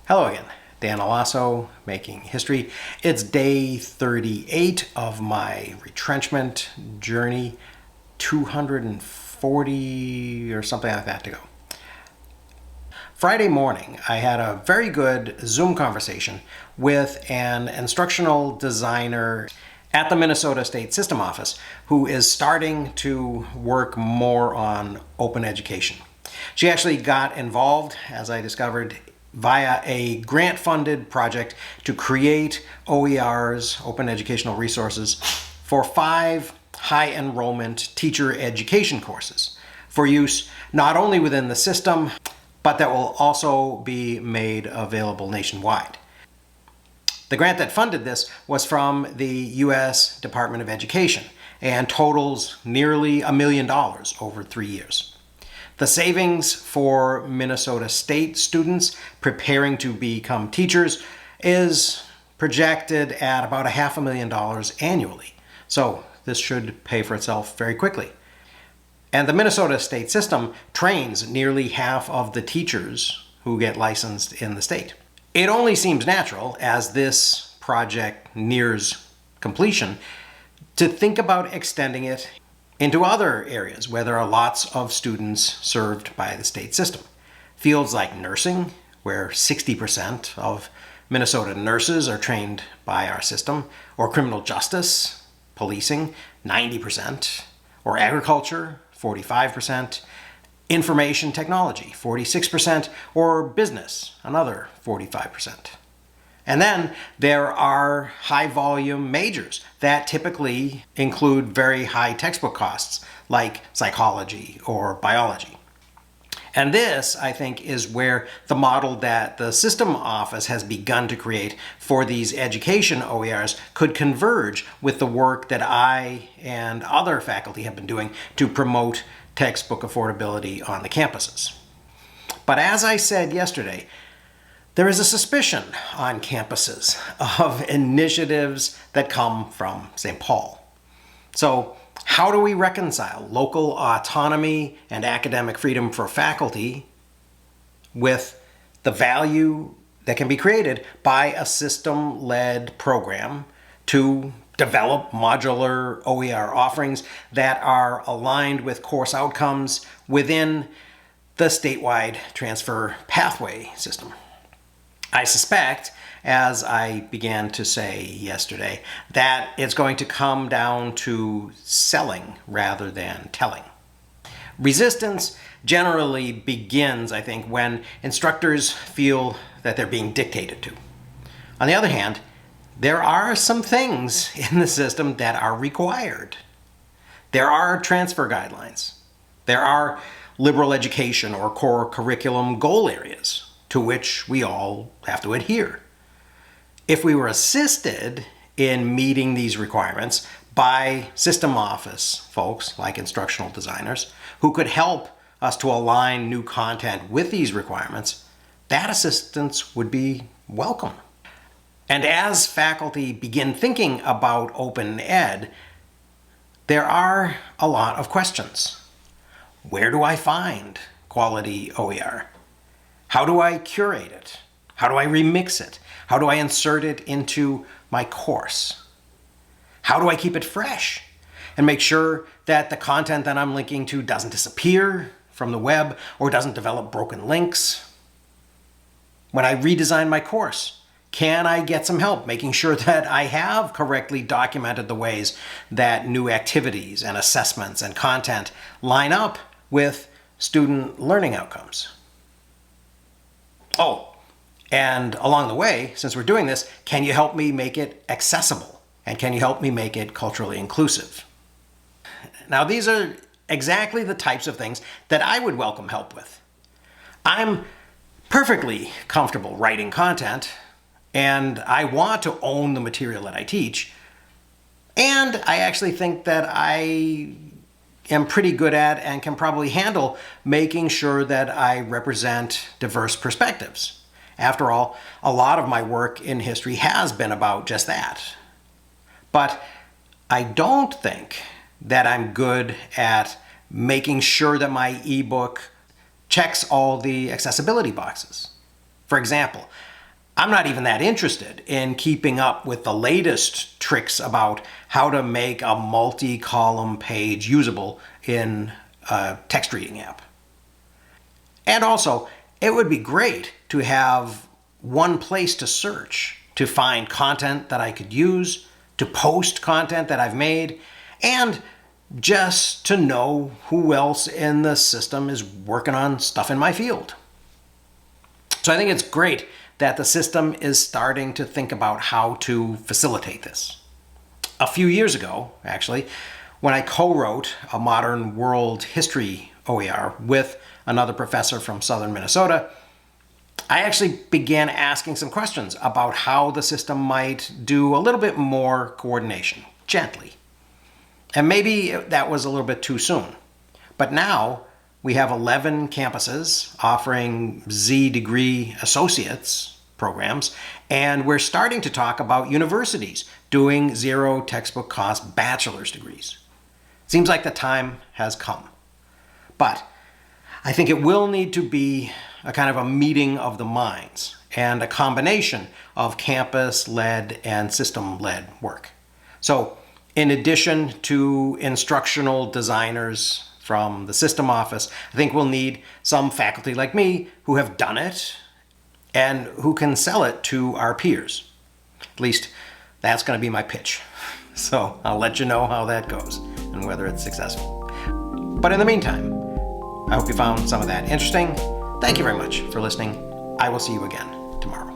Hello again, Dan Alasso, Making History. It's day 38 of my retrenchment journey, 240 or something like that to go. Friday morning, I had a very good Zoom conversation with an instructional designer at the Minnesota State System Office who is starting to work more on open education. She actually got involved, as I discovered, via a grant-funded project to create OERs, open educational resources, for 5 high-enrollment teacher education courses for use not only within the system, but that will also be made available nationwide. The grant that funded this was from the U.S. Department of Education and totals nearly $1 million over 3 years. The savings for Minnesota State students preparing to become teachers is projected at about $500,000 annually. So this should pay for itself very quickly. And the Minnesota State system trains nearly half of the teachers who get licensed in the state. It only seems natural, as this project nears completion, to think about extending it into other areas where there are lots of students served by the state system. Fields like nursing, where 60% of Minnesota nurses are trained by our system, or criminal justice, policing, 90%, or agriculture, 45%, information technology, 46%, or business, another 45%. And then there are high-volume majors that typically include very high textbook costs, like psychology or biology. And this, I think, is where the model that the System Office has begun to create for these education OERs could converge with the work that I and other faculty have been doing to promote textbook affordability on the campuses. But as I said yesterday, there is a suspicion on campuses of initiatives that come from St. Paul. So how do we reconcile local autonomy and academic freedom for faculty with the value that can be created by a system-led program to develop modular OER offerings that are aligned with course outcomes within the statewide transfer pathway system? I suspect, as I began to say yesterday, that it's going to come down to selling rather than telling. Resistance generally begins, I think, when instructors feel that they're being dictated to. On the other hand, there are some things in the system that are required. There are transfer guidelines. There are liberal education or core curriculum goal areas to which we all have to adhere. If we were assisted in meeting these requirements by System Office folks like instructional designers who could help us to align new content with these requirements, that assistance would be welcome. And as faculty begin thinking about open ed, there are a lot of questions. Where do I find quality OER? How do I curate it? How do I remix it? How do I insert it into my course? How do I keep it fresh and make sure that the content that I'm linking to doesn't disappear from the web or doesn't develop broken links? When I redesign my course, can I get some help making sure that I have correctly documented the ways that new activities and assessments and content line up with student learning outcomes? Oh, and along the way, since we're doing this, can you help me make it accessible? And can you help me make it culturally inclusive? Now, these are exactly the types of things that I would welcome help with. I'm perfectly comfortable writing content, and I want to own the material that I teach. And I actually think that I am pretty good at and can probably handle making sure that I represent diverse perspectives. After all, a lot of my work in history has been about just that. But I don't think that I'm good at making sure that my ebook checks all the accessibility boxes. For example, I'm not even that interested in keeping up with the latest tricks about how to make a multi-column page usable in a text reading app. And also, it would be great to have one place to search, to find content that I could use, to post content that I've made, and just to know who else in the system is working on stuff in my field. So I think it's great that the system is starting to think about how to facilitate this. A few years ago, actually, when I co-wrote a modern world history OER with another professor from southern Minnesota, I actually began asking some questions about how the system might do a little bit more coordination, gently. And maybe that was a little bit too soon. But now we have 11 campuses offering Z-degree associates programs, and we're starting to talk about universities doing zero textbook cost bachelor's degrees. Seems like the time has come. But I think it will need to be a kind of a meeting of the minds and a combination of campus-led and system-led work. So in addition to instructional designers from the system office, I think we'll need some faculty like me who have done it and who can sell it to our peers. At least that's going to be my pitch. So I'll let you know how that goes and whether it's successful. But in the meantime, I hope you found some of that interesting. Thank you very much for listening. I will see you again tomorrow.